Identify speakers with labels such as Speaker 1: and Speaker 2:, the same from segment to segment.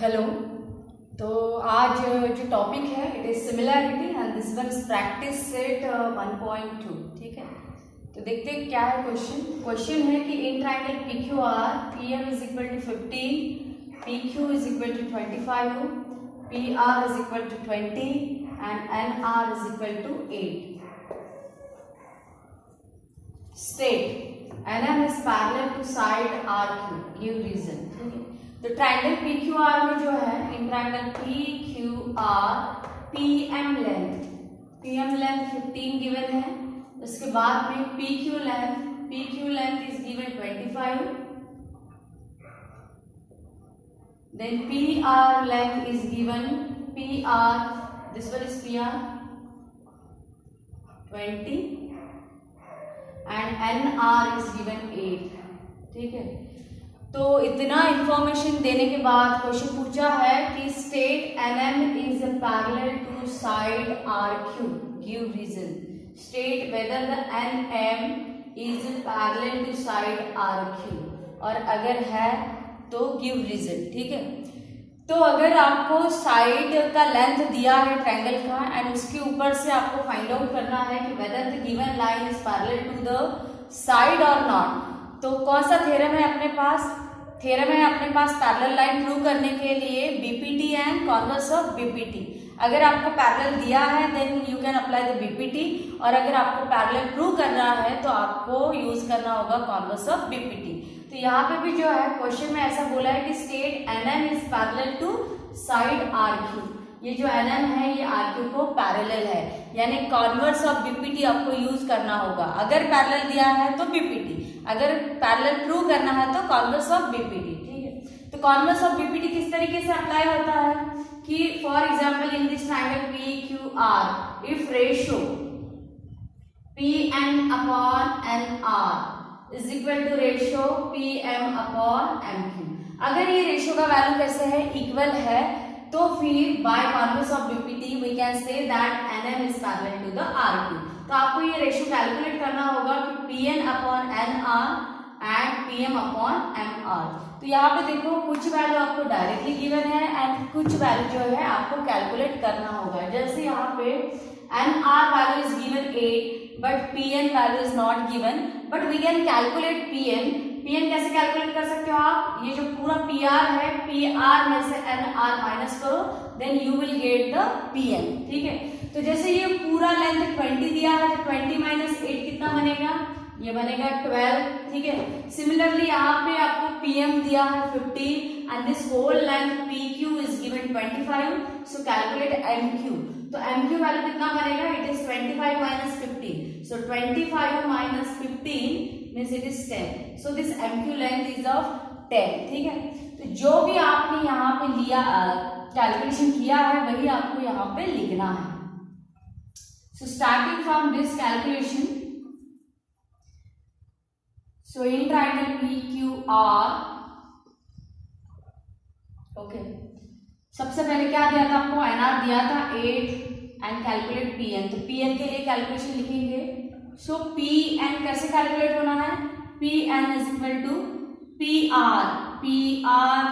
Speaker 1: Hello. तो आज जो टॉपिक है it is similarity and this one is practice set 1.2। ठीक है, तो देखते हैं क्या है क्वेश्चन है कि in triangle PQR PM is equal to 15, PQ is equal to 25, PR is equal to 20 and NR is equal to 8। State NM is parallel to side RQ, give reason। ठीक है, तो ट्रायंगल PQR में जो है in triangle PQR PM length 15 given है। उसके बाद में PQ length is given 25, then PR length is given PR, this one is PR 20 and NR is given 8। ठीक है, तो इतना इंफॉर्मेशन देने के बाद क्वेश्चन पूछा है कि state NM is parallel to side RQ, give reason. State whether the NM is parallel to side RQ, और अगर है तो गिव रीजन। ठीक है, तो अगर आपको साइड का लेंथ दिया है ट्रायंगल का एंड उसके ऊपर से आपको फाइंड आउट करना है कि whether the given line is parallel to the side और नॉट, तो कौन सा थ्योरम है अपने पास? थ्योरम है अपने पास पैरेलल लाइन प्रूव करने के लिए BPT and converse of BPT। अगर आपको पैरेलल दिया है then you can apply the BPT, और अगर आपको पैरेलल प्रूव करना है तो आपको यूज करना होगा कॉन्वर्स ऑफ BPT। तो यहाँ पे भी जो है क्वेश्चन में ऐसा बोला है कि state NM is parallel to side RQ। ये जो NM है ये RQ को पैरेलल है, यानी कॉन्वर्स ऑफ BPT आपको यूज करना होगा। अगर पैरेलल दिया है तो BPT, अगर पैरेलल प्रूव करना है तो कॉन्वर्स ऑफ BPT। ठीक है, तो कॉन्वर्स ऑफ BPT किस तरीके से अप्लाई होता है कि for example in this triangle PQR if ratio PN upon NR is equal to ratio PM upon MQ। अगर ये रेशियो का वैल्यू कैसे है, इक्वल है, तो फिर by converse of BPT we can say that NM is parallel to the RQ। तो आपको ये रेशियो कैलकुलेट करना होगा कि PN upon NR and PM upon MR। तो यहाँ पे देखो कुछ वैल्यू आपको डायरेक्टली गिवन है एंड कुछ वैल्यू जो है आपको कैलकुलेट करना होगा। जैसे यहाँ पे NR value is given 8 but PN value is not given, but we can calculate PN कैसे कैलकुलेट कर सकते हो आप? ये जो पूरा PR है, PR में से NR माइनस करो, then you will get the PN। ठीक है, तो जैसे ये पूरा लेंथ 20 दिया है तो 20 माइनस 8 कितना बनेगा? ये बनेगा 12। ठीक है, सिमिलरली यहाँ पे आपको PM दिया है 15 and this whole length PQ is given 25, so calculate MQ। तो MQ वैल्यू कितना बनेगा? It is 25 minus 15, so 25 minus 15 means it is 10, so this MQ length is of 10। ठीक है, तो जो भी आपने यहाँ पे लिया कैलकुलेशन किया है वही आपको यहाँ पे लिखना है। So starting from this calculation, so in triangle PQR, okay, सबसे पहले क्या दिया था आपको? NR दिया था 8 एंड कैलकुलेट PN। तो PN के लिए कैलकुलेशन लिखेंगे। सो PN कैसे कैलकुलेट होना है? PN is equal to PR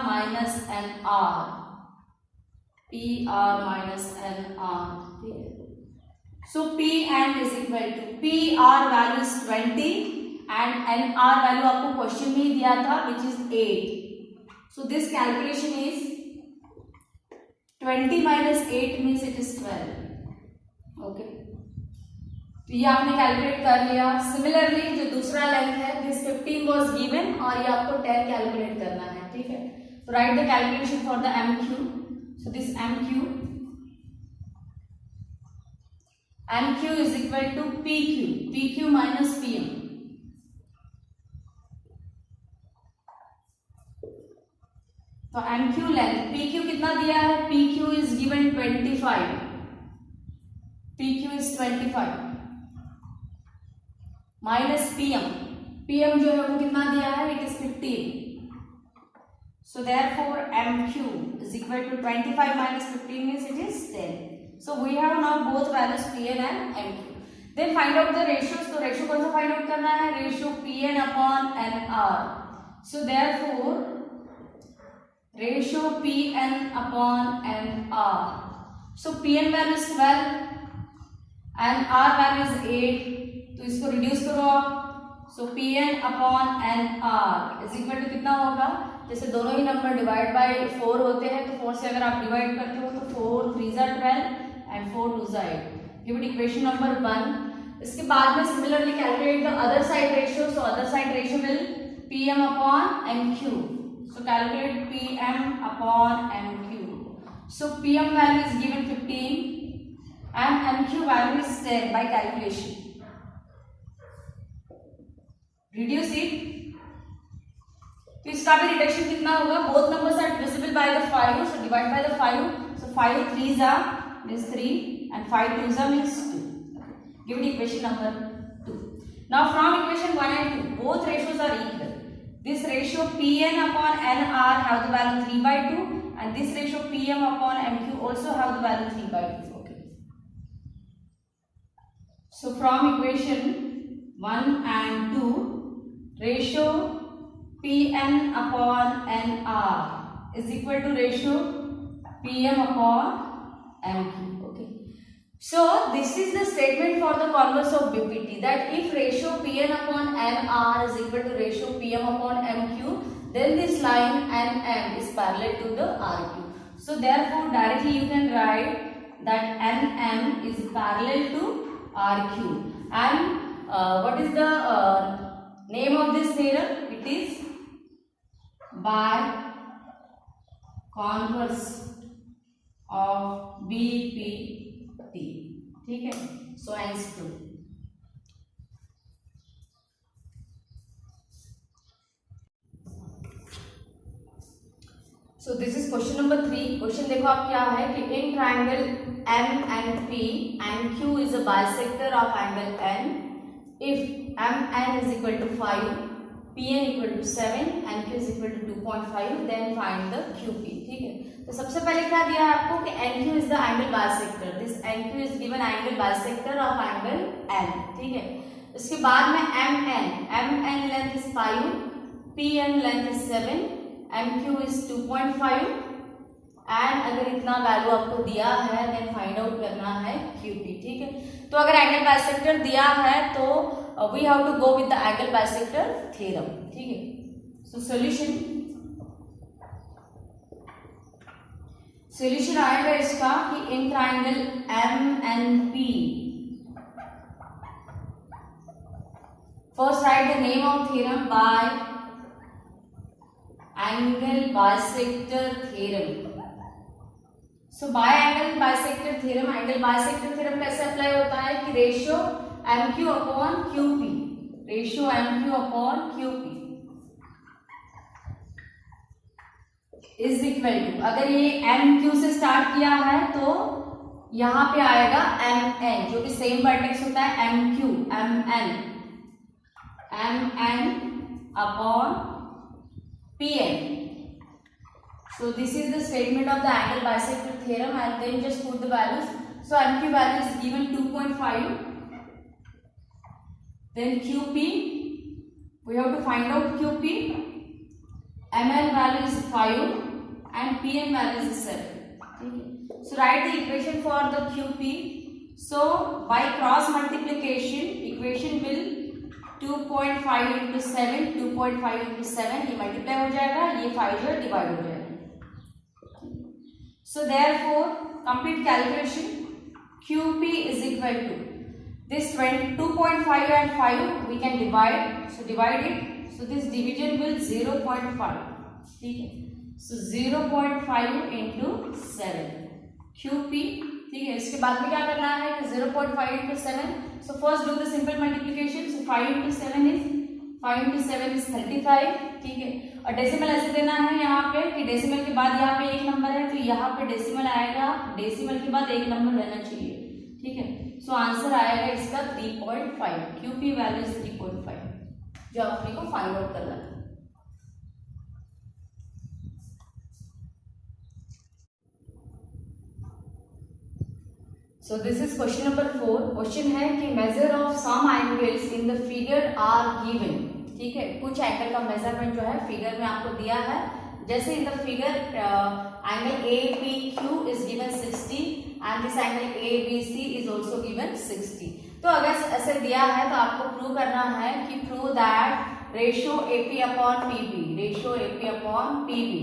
Speaker 1: minus NR, PR minus NR। ठीक है, so PN is equal to PR value is 20 and NR value आपको क्वेश्चन में ही दिया था which is 8। So this calculation is 20 minus 8 means it is 12। Okay, तो ये आपने कैलकुलेट कर लिया। सिमिलरली जो दूसरा लेंथ है दिस 15 वाज गिवन और ये आपको 10 कैलकुलेट करना है। ठीक है, तो write the calculation for the MQ। So this MQ is equal to PQ minus PM। तो MQ लेंथ PQ कितना दिया है? PQ is given 25, PQ is 25 minus PM जो है वो कितना दिया है? It is 15, so therefore MQ is equal to 25 minus 15 means it is 10। So we have now both values PN and MQ। Then find out the ratios. तो ratio कौन सा find out करना है? Ratio PN upon NR। So therefore ratio Pn upon Nr. So Pn value is 12 and R value is 8, तो इसको reduce करो आप। So Pn upon Nr is equal to कितना होगा, जैसे दोनों ही नंबर डिवाइड बाय 4 होते हैं तो 4 से अगर आप डिवाइड करते हो तो 4 3 ज़ा 12 एंड 4 2 ज़ा 8। Give it equation number 1। इसके बाद में similarly calculate the other side ratio. So other side ratio will Pm upon Nq. So calculate Pm upon Nq. So Pm value is given 15 and Nq value is 10 by calculation. Reduce it. तो इसका भी reduction कितना होगा, both numbers are divisible by the 5, so divide by the 5. So 5 3s are means 3 and 5 2s are means 2. Give it equation number 2. Now from equation 1 and 2 both ratios are equal. This ratio Pn upon Nr have the value 3 by 2 and this ratio Pm upon Nq also have the value 3 by 2. Okay. So from equation 1 and 2 ratio Pn upon Nr is equal to ratio Pm upon Nq. Okay. So this is the statement for the converse of BPT, that if ratio Pn upon Nr is equal to ratio Pm upon Mq, then this line Nm is parallel to the Rq. So therefore directly you can write that Nm is parallel to Rq. And what is the name of this theorem? It is by converse of BPT. ठीक है, so answer 2. So this is question number 3. Question देखो आप क्या है कि in triangle M and P and Q is a bisector of angle N. If MN is equal to 5, Pn equal to 7 and Q is equal to 2.5, then find the QP. ठीक है, तो सबसे पहले क्या दिया है आपको कि NQ is the angle bisector. This NQ is given angle bisector of angle N. ठीक है, उसके बाद में MN length is 5, PN length is 7, MQ is 2.5 and अगर इतना वैल्यू आपको दिया है देन फाइंड आउट करना है QP. ठीक है, तो अगर एंगल बाइसेक्टर दिया है तो we have to go with the angle bisector theorem. ठीक है, सो सॉल्यूशन आएगा इसका कि in triangle MNP first write the name of theorem by angle bisector theorem. So by angle bisector theorem, angle bisector theorem कैसे apply होता है कि ratio MQ upon QP, ratio MQ upon QP is equal to, अगर ये MQ से start किया है तो यहां पे आएगा MN जो कि सेम वर्टेक्स होता है MQ, MN upon PN. So this is the statement of the angle bisector theorem and then just put the values. So MQ value is given 2.5. Then QP, we have to find out QP. MN value is 5 and PN value is 7. Okay. So write the equation for the QP. So by cross multiplication, equation will 2.5 into 7, 2.5 into 7 ये multiply हो जाएगा, ये 5 जो divide हो जाएगा. So therefore complete calculation QP is equal to this 2.5 and 5 we can divide, so divide it, so this division will 0.5. ठीक है, so 0.5 into 7 QP. ठीक है, इसके बाद में क्या करना है कि 0.5 into 7, so first do the simple multiplication. So 5 into 7 is 35. ठीक है, और डेसिमल ऐसे देना है यहाँ पे कि डेसिमल के बाद यहाँ पे एक नंबर है तो यहाँ पे डेसिमल आएगा, डेसिमल के बाद एक नंबर रहना चाहिए. ठीक है, सो आंसर आएगा इसका 3.5. QP वैल्यू इज 3.5 जो आपने को फाइंड आउट करना था. So this is question number 4. Question है कि measure of some angles in the figure are given. ठीक है, कुछ एंगल का मेजरमेंट जो है फिगर में आपको दिया है. जैसे इन the figure angle APQ is given 60 and this angle ABC is also given 60। तो अगर ऐसे दिया है तो आपको प्रूव करना है कि prove that ratio AP upon PB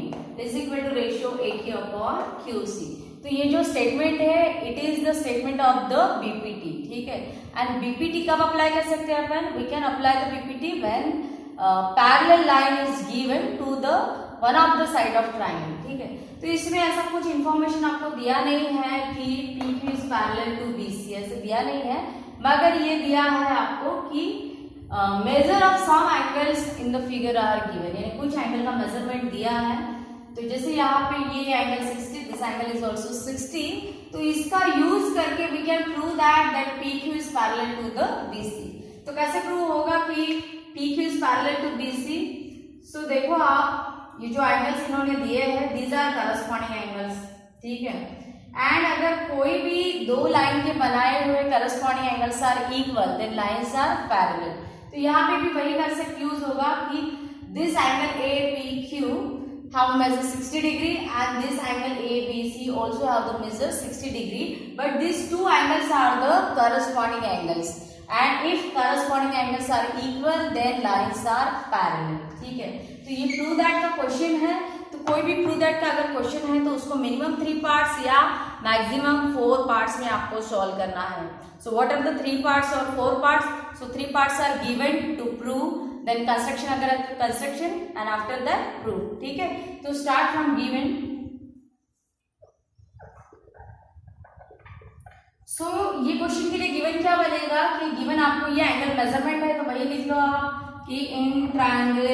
Speaker 1: is equal to ratio AQ upon QC। तो ये जो स्टेटमेंट है it is the statement of the BPT, ठीक है। एंड BPT कब अप्लाई कर सकते हैं अपन? We can apply the BPT when parallel line is given to the one of the side of triangle, ठीक है। तो इसमें ऐसा कुछ इंफॉर्मेशन आपको दिया नहीं है कि PQ is parallel to BC, ऐसे दिया नहीं है, मगर ये दिया है आपको कि measure of some angles in the figure are given, यानी कुछ एंगल का मेजरमेंट दिया है। तो जैसे यहाँ पे ये angle 60, this angle is also 60, तो इसका यूज करके we can prove that PQ is parallel to the BC। तो कैसे प्रूव होगा कि PQ is parallel to BC? So देखो आप ये जो एंगल्स इन्होंने दिए हैं दीज आर करस्पॉन्डिंग एंगल्स, ठीक है। एंड अगर कोई भी दो लाइन के बनाए हुए corresponding angles are equal then lines are parallel. तो यहाँ पे भी वही कंसेप्ट यूज होगा कि this angle APQ have measure 60 degree and this angle ABC also have the measure 60 degree, but these two angles are the corresponding angles and if corresponding angles are equal then lines are parallel, ठीक है। तो ये prove that का question है, तो कोई भी prove that का अगर क्वेश्चन है तो उसको मिनिमम 3 पार्ट्स या मैक्सिमम 4 पार्ट्स में आपको सॉल्व करना है। So what are the 3 parts or 4 parts? So 3 parts are given to prove, then construction अगर construction and after that proof, ठीक है। तो start from given। So ये क्वेश्चन के लिए given क्या बनेगा कि given आपको ये एंगल मेजरमेंट है तो वही लिख लो आप कि in triangle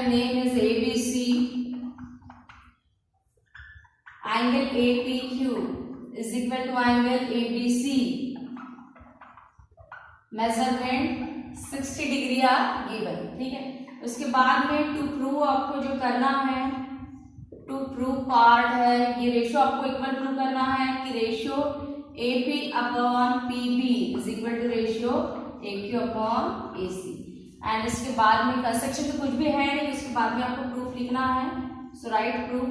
Speaker 1: name is ABC, angle APQ is equal to angle ABC, measurement 60 degree are given, ठीक है। उसके बाद में टू प्रूव आपको जो करना है, टू प्रूव पार्ट है, ये रेशियो आपको इक्वल प्रूव करना है कि ratio AP upon PB is equal to ratio AQ upon AC। And इसके बाद में कंस्ट्रक्शन तो कुछ भी है नहीं, इसके बाद में आपको प्रूफ लिखना है। सो राइट प्रूफ,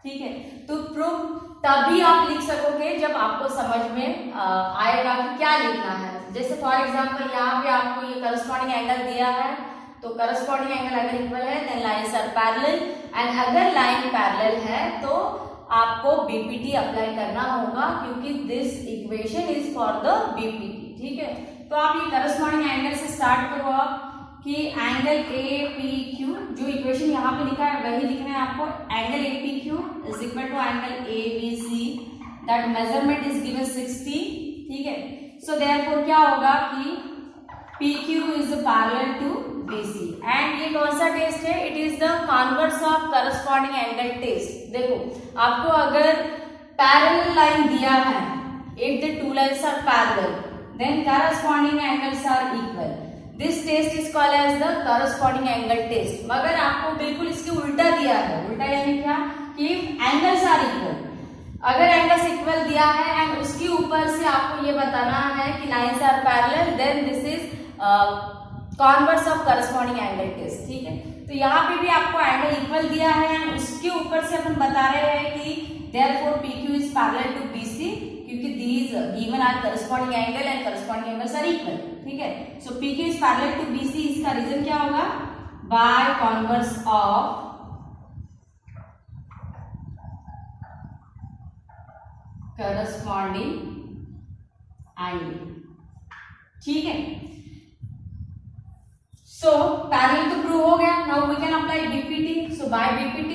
Speaker 1: ठीक है। तो प्रूफ तभी आप लिख सकोगे जब आपको समझ में आएगा कि क्या लिखना है। जैसे फॉर एग्जांपल यहाँ पे आपको ये करस्पॉन्डिंग एंगल दिया है, तो करस्पॉन्डिंग एंगल अगर इक्वल है then lines are parallel, and अगर लाइन पैरेलल है तो आपको BPT अप्लाई करना होगा क्योंकि this equation is for the BPT, ठीक है। तो आप ये करस्पॉन्डिंग एंगल से स्टार्ट करो आप कि एंगल APQ, जो इक्वेशन यहाँ पे लिखा है वही लिखना है आपको। Angle APQ is equal to angle ABC, that measurement is given 60, ठीक है। सो देयरफॉर क्या होगा कि PQ is parallel to BC। And ये कौन सा टेस्ट है? It is the converse of corresponding angle test. देखो आपको अगर पैरेलल लाइन दिया है, if the two lines are parallel then corresponding angles are equal, this test is called as the corresponding angle test. मगर आपको बिल्कुल इसके उल्टा दिया है, उल्टा यानी क्या कि एंगल्स आर इक्वल, अगर एंगल्स इक्वल दिया है एंड उसके ऊपर से आपको ये बताना है कि lines are parallel then this is converse of corresponding angle test, ठीक है। तो यहाँ पे भी आपको एंगल इक्वल दिया है एंड उसके ऊपर से अपन बता रहे हैं कि therefore PQ is parallel to BC क्योंकि these given are corresponding angle and corresponding angles are equal, ठीक है। So PQ is parallel to BC, इसका रीजन क्या होगा? By converse of corresponding angle, ठीक है। So parallel तो प्रूव हो गया, now we can apply BPT. So by BPT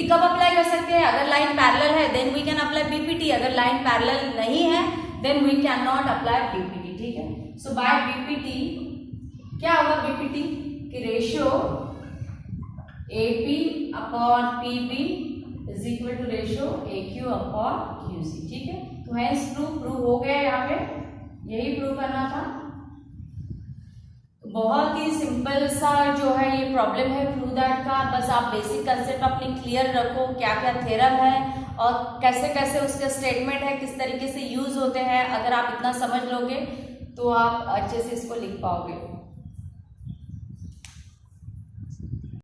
Speaker 1: कब अप्लाई कर सकते हैं? अगर लाइन पैरेलल है then we can apply BPT, अगर लाइन पैरेलल नहीं है then we can not apply BPT, ठीक है। सो बाय BPT क्या होगा? BPT कि ratio AP upon PB is equal to ratio AQ upon QC, ठीक है। तो हेंस प्रूव हो गया, यहाँ पे यही प्रूव करना था। बहुत ही सिंपल सा जो है ये प्रॉब्लम है प्रूव दैट का। बस आप बेसिक कंसेप्ट अपने क्लियर रखो, क्या क्या थ्योरम है और कैसे कैसे उसके स्टेटमेंट है, किस तरीके से यूज होते हैं। अगर आप इतना समझ लोगे तो आप अच्छे से इसको लिख पाओगे।